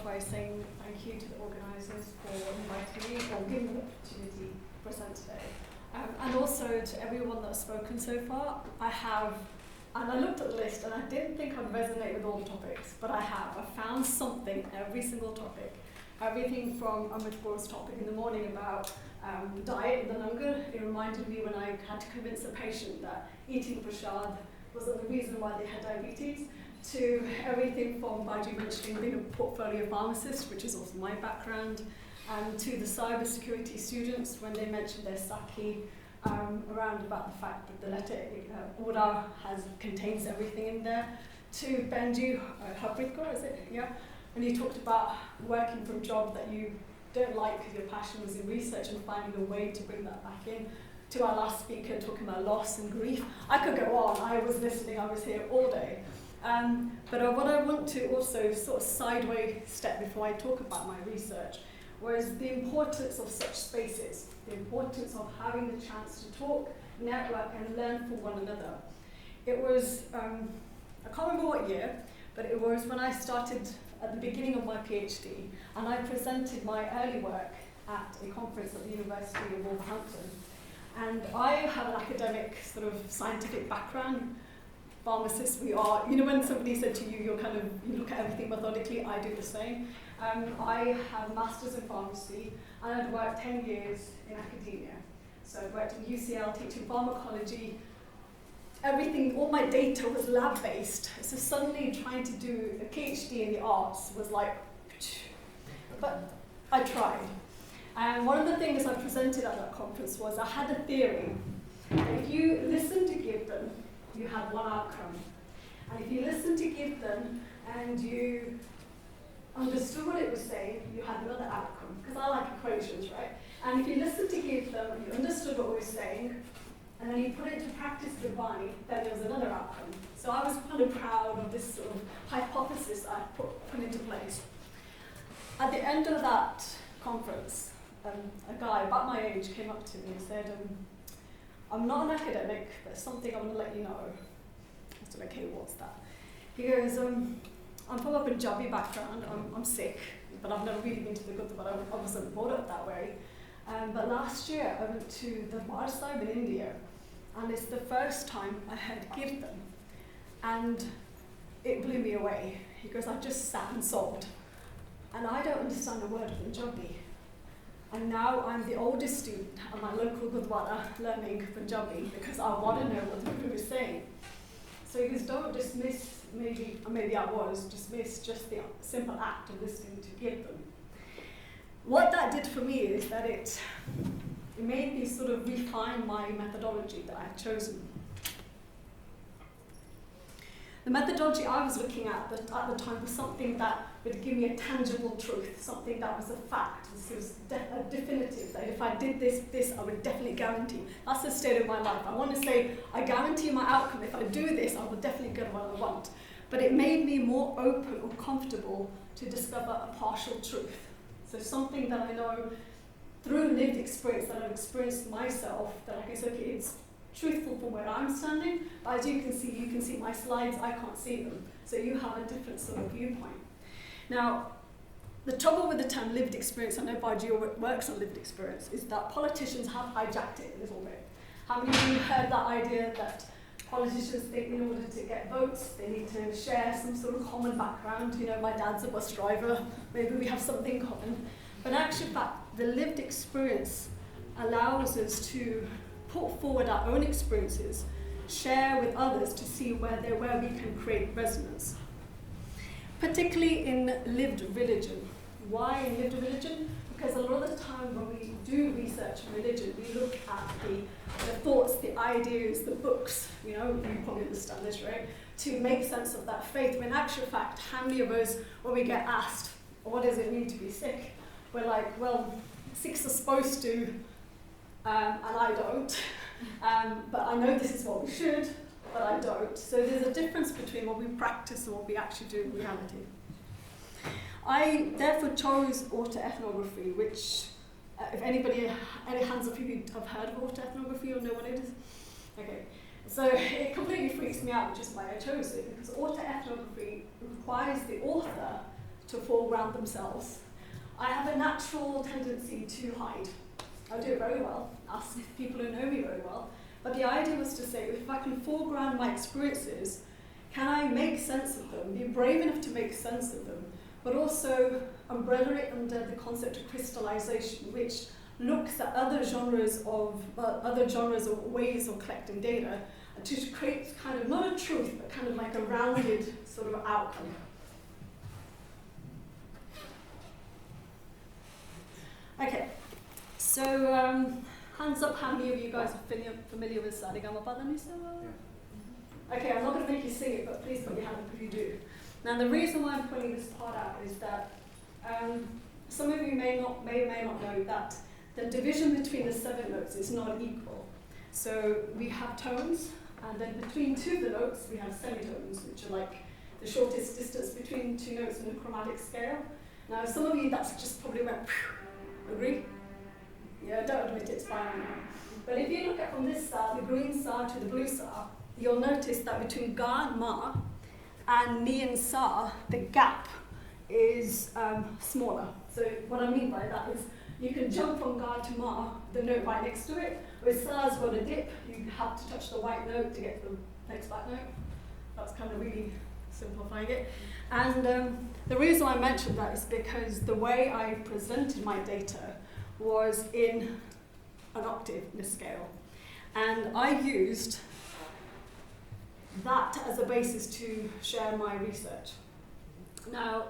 by saying thank you to the organisers for inviting me or giving me the opportunity to present today. And also to everyone that's spoken so far. And I looked at the list and I didn't think I'd resonate with all the topics, but I have. I found something, every single topic. Everything from Amit Kaur's topic in the morning about diet and the langar. It reminded me when I had to convince a patient that eating prasad wasn't the reason why they had diabetes, to everything from Baji mentioning being a portfolio pharmacist, which is also my background, and to the cybersecurity students when they mentioned their Saki around about the fact that the letter Ura contains everything in there, to Benji Habriko, is it? Yeah. And he talked about working for a job that you don't like because your passion was in research and finding a way to bring that back in. To our last speaker talking about loss and grief. I could go on, I was listening, I was here all day. But what I want to also sort of sideways step before I talk about my research was the importance of such spaces, the importance of having the chance to talk, network and learn from one another. It was, I can't remember what year, but it was when I started at the beginning of my PhD and I presented my early work at a conference at the University of Wolverhampton. And I have an academic sort of scientific background. Pharmacists we are, you know, when somebody said to you, you look at everything methodically, I do the same. I have a master's in pharmacy and I'd worked 10 years in academia. So I worked in UCL teaching pharmacology. Everything, all my data was lab-based. So suddenly trying to do a PhD in the arts was like, but I tried. And one of the things I presented at that conference was I had a theory. If you listen to Gibbon, you have one outcome. And if you listen to Gibbon and you understood what it was saying, you had another outcome. Because I like equations, right? And if you listened to Gibbon and you understood what it was saying, and then you put it to practice divine, then there was another outcome. So I was kind of proud of this sort of hypothesis I put into place. At the end of that conference, a guy about my age came up to me and said, I'm not an academic, but something I want to let you know. I said, okay, what's that? He goes, I'm from a Punjabi background, I'm Sikh, but I've never really been to the Gurdwara, I wasn't brought up that way. But last year I went to the Darbar Sahib in India, and it's the first time I heard Kirtan, and it blew me away. He goes, I just sat and sobbed, and I don't understand a word of Punjabi. And now I'm the oldest student at my local Gurdwara learning Punjabi because I want to know what the Guru is saying. So he goes, don't dismiss, maybe I was, dismiss just the simple act of listening to Kirtan. What that did for me is that it made me sort of refine my methodology that I had chosen. The methodology I was looking at the time was something that would give me a tangible truth, something that was a fact, this was definitive, that if I did this, I would definitely guarantee. That's the state of my life. I want to say, I guarantee my outcome. If I do this, I will definitely get what I want. But it made me more open or comfortable to discover a partial truth. So something that I know through lived experience, that I've experienced myself, that I can say, okay, it's truthful from where I'm standing, but as you can see my slides, I can't see them. So you have a different sort of viewpoint. Now, the trouble with the term lived experience, I know Baji works on lived experience, is that politicians have hijacked it a little bit. How many of you heard that idea that politicians think in order to get votes, they need to share some sort of common background? You know, my dad's a bus driver, maybe we have something common. But in actual fact, the lived experience allows us to put forward our own experiences, share with others to see where we can create resonance. Particularly in lived religion. Why in lived religion? Because a lot of the time when we do research in religion, we look at the thoughts, the ideas, the books, you know, you probably understand this, right? To make sense of that faith. When in actual fact, how many of us, when we get asked, what does it mean to be Sikh? We're like, well, Sikhs are supposed to, and I don't. But I know this is what we should, but I don't. So there's a difference between what we practice and what we actually do in reality. I therefore chose autoethnography, which, if any hands up if you have heard of autoethnography or know what it is? Okay, so it completely freaks me out, which is why I chose it, because autoethnography requires the author to foreground themselves. I have a natural tendency to hide. I do it very well, as people who know me very well. But the idea was to say, if I can foreground my experiences, can I make sense of them, be brave enough to make sense of them, but also umbrella it under the concept of crystallization, which looks at other genres or ways of collecting data to create kind of, not a truth, but kind of like a rounded sort of outcome. Okay, so hands up, how many of you guys are familiar with Saregamapadanisa? Okay, I'm not going to make you sing it, but please put your hand up if you do. Now, the reason why I'm pulling this part out is that some of you may or may not know that the division between the 7 notes is not equal. So we have tones, and then between 2 of the notes, we have semitones, which are like the shortest distance between 2 notes in a chromatic scale. Now, some of you, that's just probably went, agree? Yeah, don't admit it's fine now. But if you look at from this sa, the green sa to the blue sa, you'll notice that between ga and ma and ni and sa, the gap is smaller. So what I mean by that is you can jump from ga to ma, the note right next to it. With sa's got a dip, you have to touch the white note to get to the next black note. That's kind of really simplifying it. And the reason I mentioned that is because the way I presented my data was in an octave in a scale. And I used that as a basis to share my research. Now,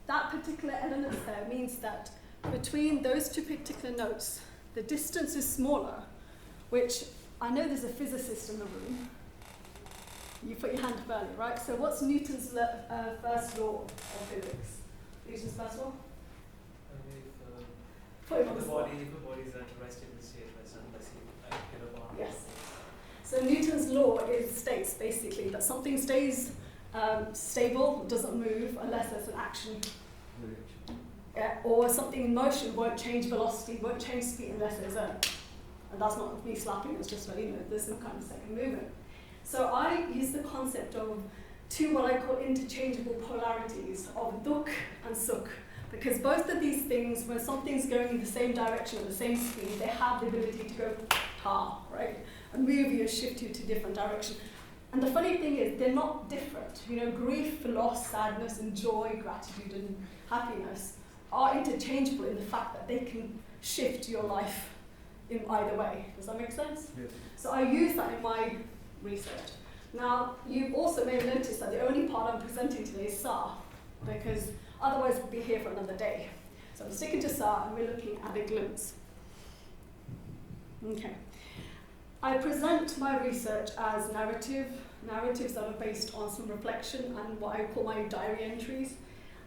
that particular element there means that between those 2 particular notes, the distance is smaller, which I know there's a physicist in the room. You put your hand up earlier, right? So what's Newton's first law of physics? Newton's first law? If the body is at rest, it will stay at rest unless you get a bar. Yes. So Newton's law states basically that something stays stable, doesn't move unless there's an action. Or something in motion won't change velocity, won't change speed unless there's a, and that's not me slapping, it's just there's some kind of second movement. So I use the concept of 2 what I call interchangeable polarities of duk and sukh, because both of these things, when something's going in the same direction at the same speed, they have the ability to go ta, right? And move you, shift you to different direction. And the funny thing is, they're not different. Grief, loss, sadness, and joy, gratitude, and happiness are interchangeable in the fact that they can shift your life in either way. Does that make sense? Yes. So I use that in my research. Now, you also may have noticed that the only part I'm presenting today is sa, because otherwise we'd be here for another day. So I'm sticking to sa, and we're looking at a glimpse. Okay. I present my research as narratives that are based on some reflection and what I call my diary entries.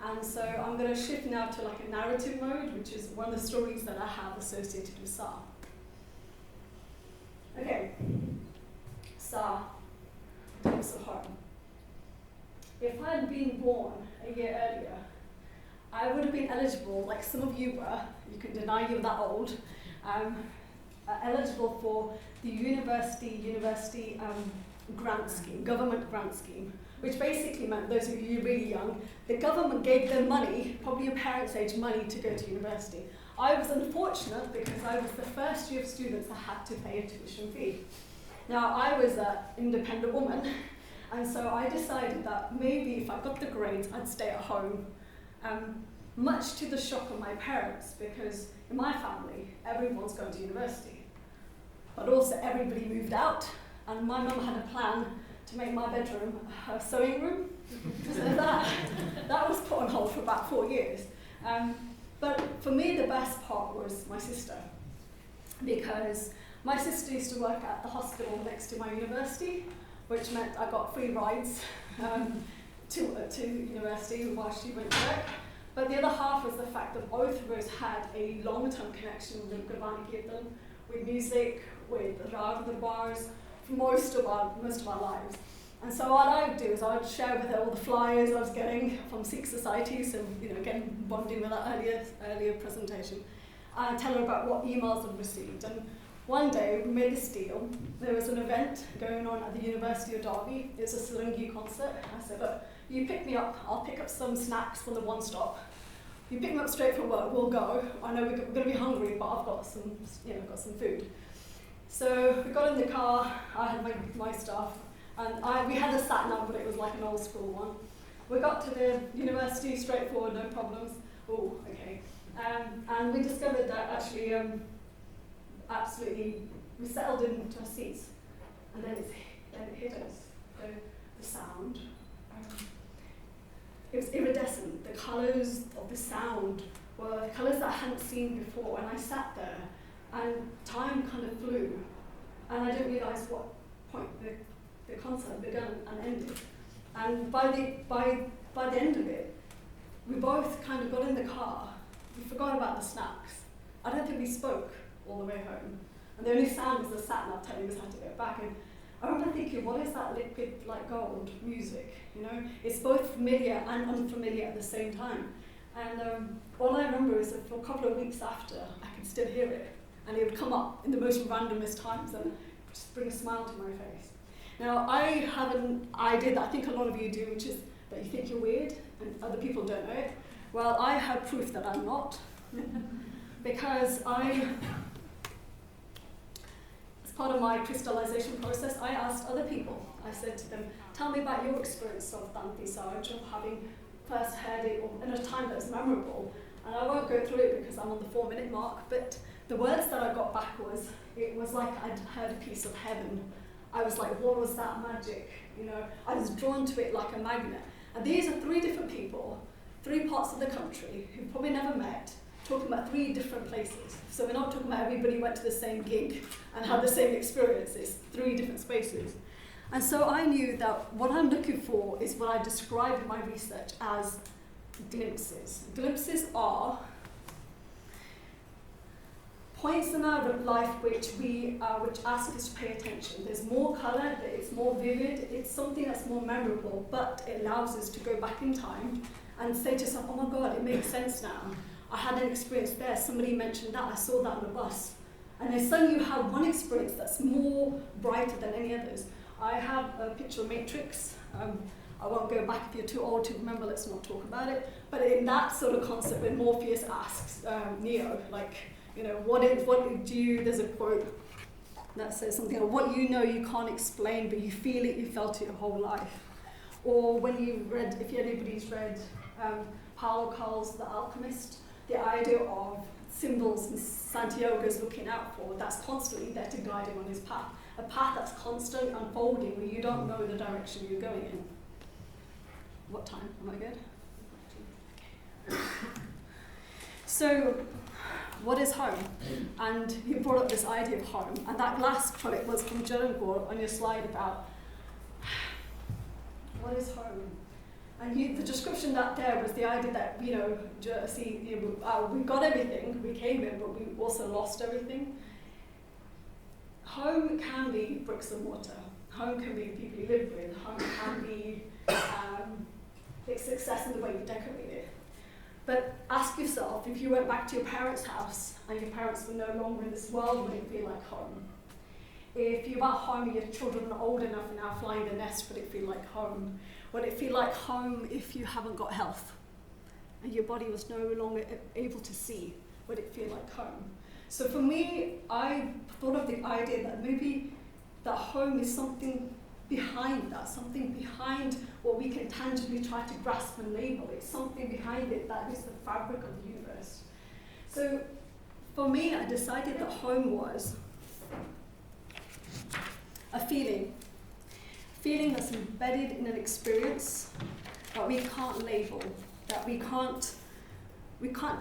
And so I'm going to shift now to like a narrative mode, which is one of the stories that I have associated with sa. Okay. Sa, takes it home. If I had been born a year earlier, I would have been eligible, like some of you were, you can deny you're that old, eligible for the university grant scheme, government grant scheme, which basically meant, those of you really young, the government gave them money, probably your parents' age money, to go to university. I was unfortunate because I was the first year of students that had to pay a tuition fee. Now, I was an independent woman, and so I decided that maybe if I got the grades, I'd stay at home, much to the shock of my parents, because in my family, everyone's going to university. But also everybody moved out, and my mum had a plan to make my bedroom her sewing room. So that was put on hold for about 4 years. But for me, the best part was my sister, because my sister used to work at the hospital next to my university, which meant I got free rides to university while she went to work. But the other half was the fact that both of us had a long-term connection with Gurvani Kirtan, with music, with Rag bars, for most of our lives. And so what I would do is I would share with her all the flyers I was getting from Sikh Society, so again, bonding with that earlier presentation, and tell her about what emails I'd received. And one day we made this deal. There was an event going on at the University of Derby. It was a Sarangi concert. I said, look, you pick me up, I'll pick up some snacks from the one stop. You pick me up straight from work, we'll go. I know we're going to be hungry, but I've got some, got some food. So we got in the car, I had my stuff, and we had a sat nav, but it was like an old school one. We got to the university, straightforward, no problems. Oh, okay. And we discovered that actually, absolutely, we settled into our seats, and then it hit us. The sound. It was iridescent. The colours of the sound were colours that I hadn't seen before, and I sat there, and time kind of flew, and I didn't realise what point the concert began and ended. And by the end of it, we both kind of got in the car. We forgot about the snacks. I don't think we spoke all the way home, and the only sound was the sat nav telling us how to get back. And I remember thinking, what is that liquid like gold music? It's both familiar and unfamiliar at the same time. And all I remember is that for a couple of weeks after, I could still hear it, and it would come up in the most randomest times and just bring a smile to my face. Now, I have an idea that I think a lot of you do, which is that you think you're weird and other people don't know it. Well, I have proof that I'm not, because as part of my crystallization process, I asked other people. I said to them, tell me about your experience of Tanti Sarge, of having first heard it in a time that was memorable. And I won't go through it because I'm on the 4-minute mark, but the words that I got back it was like I'd heard a piece of heaven. I was like, what was that magic? I was drawn to it like a magnet. And these are 3 different people, 3 parts of the country who've probably never met, talking about 3 different places. So we're not talking about everybody went to the same gig and had the same experiences, 3 different spaces. And so I knew that what I'm looking for is what I described in my research as glimpses. Glimpses are points in our life which ask us to pay attention. There's more colour, it's more vivid, it's something that's more memorable, but it allows us to go back in time and say to yourself, oh my God, it makes sense now. I had an experience there, somebody mentioned that, I saw that on the bus. And then suddenly you have one experience that's more brighter than any others. I have a picture of Matrix. I won't go back if you're too old to remember, let's not talk about it. But in that sort of concept, when Morpheus asks Neo, there's a quote that says something like, what you know you can't explain, but you feel it, you felt it your whole life. Or when if anybody's read Paulo Coelho's The Alchemist, the idea of symbols and Santiago's looking out for, that's constantly there to guide him on his path. A path that's constantly unfolding where you don't know the direction you're going in. What time? Am I good? Okay. So, what is home? And you brought up this idea of home, and that last quote was from Narinder on your slide about what is home. And the description that there was the idea that, we got everything, we came in, but we also lost everything. Home can be bricks and mortar. Home can be people you live with. Home can be success in the way you decorate it. But ask yourself, if you went back to your parents' house and your parents were no longer in this world, would it feel like home? If you're at home and your children are old enough and now flying the nest, would it feel like home? Would it feel like home if you haven't got health and your body was no longer able to see? Would it feel like home? So for me, I thought of the idea that maybe that home is something behind that, something behind what we can tangibly try to grasp and label. It's something behind it that is the fabric of the universe. So for me, I decided that home was a feeling that's embedded in an experience that we can't label, that we can't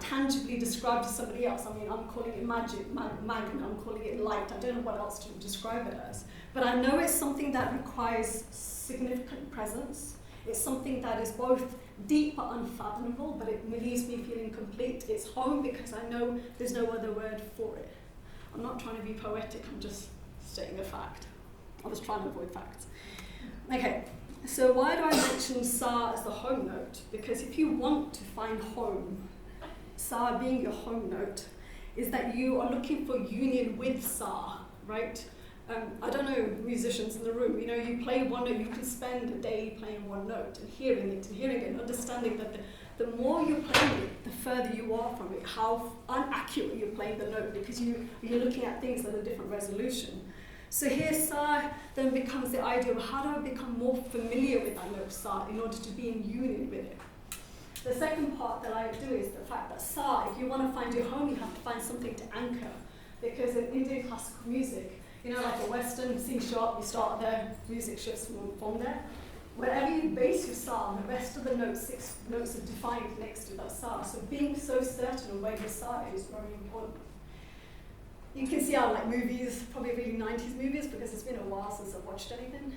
tangibly describe to somebody else. I mean, I'm calling it magic, magnet, I'm calling it light. I don't know what else to describe it as. But I know it's something that requires significant presence. It's something that is both deep but unfathomable, but it leaves me feeling complete. It's home because I know there's no other word for it. I'm not trying to be poetic, I'm just stating a fact. I was trying to avoid facts. Okay, so why do I mention Sa as the home note? Because if you want to find home, Sa being your home note, is that you are looking for union with Sa, right? I don't know musicians in the room, you know, you play one note, you can spend a day playing one note and hearing it and understanding that the more you play it, the further you are from it, how inaccurate you're playing the note, because you're looking at things at a different resolution. So here Sa then becomes the idea of how do I become more familiar with that note Sa in order to be in union with it. The second part that I do is the fact that Sa, if you want to find your home, you have to find something to anchor. Because in Indian classical music, you know, like a Western C sharp, you start there, music shifts from there. Wherever you base your Sa, the rest of the notes, 6 notes are defined next to that Sa. So being so certain of where your Sa is very important. You can see how like movies, probably really 90s movies, because it's been a while since I've watched anything.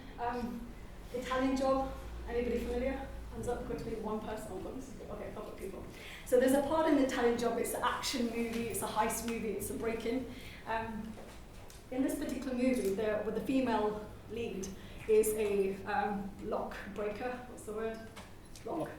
Italian Job, anybody familiar? Hands up quickly, one person. Okay, a couple of people. So there's a part in the Italian Job, it's an action movie, it's a heist movie, it's a break-in. In this particular movie, with the female lead is a lock breaker. What's the word? Lock.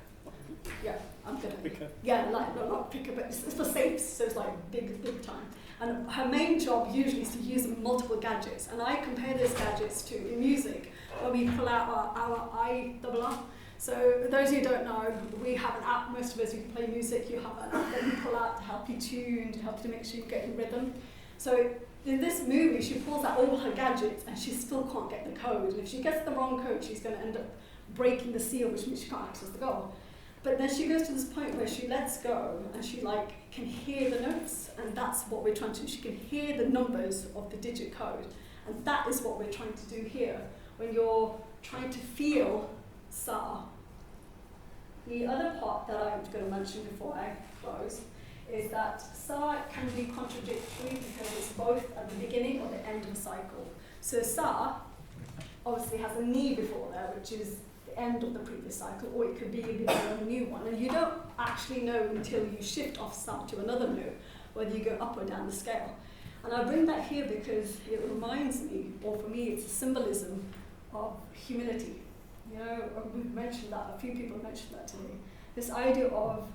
Yeah, I'm gonna. Picker. Yeah, like not lock picker, but it's for safes, so it's like big time. And her main job usually is to use multiple gadgets. And I compare those gadgets to in music, where we pull out our IRR. So those of you who don't know, we have an app, most of us who play music, you have an app that you pull out to help you tune, to help you to make sure you get in rhythm. So in this movie, she pulls out all her gadgets and she still can't get the code. And if she gets the wrong code, she's going to end up breaking the seal, which means she can't access the goal. But then she goes to this point where she lets go and she like can hear the notes, and that's what we're trying to do. She can hear the numbers of the digit code, and that is what we're trying to do here. When you're trying to feel Sa. The other part that I'm going to mention before I close is that Sa can be contradictory because it's both at the beginning or the end of the cycle. So Sa obviously has a Ni before there, which is the end of the previous cycle, or it could be the beginning of a new one. And you don't actually know until you shift off Sa to another note whether you go up or down the scale. And I bring that here because it reminds me, or for me, it's a symbolism of humility. You know, we've mentioned that, a few people have mentioned that today. This idea of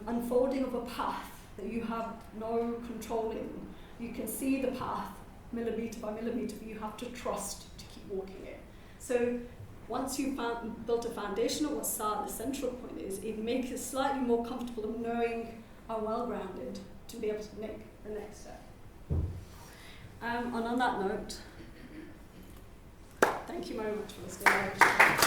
unfolding of a path that you have no control in. You can see the path millimeter by millimeter, but you have to trust to keep walking it. So once you've built a foundation of what Sa, the central point is, it makes it slightly more comfortable of knowing how well-grounded to be able to make the next step. And on that note, thank you very much for listening.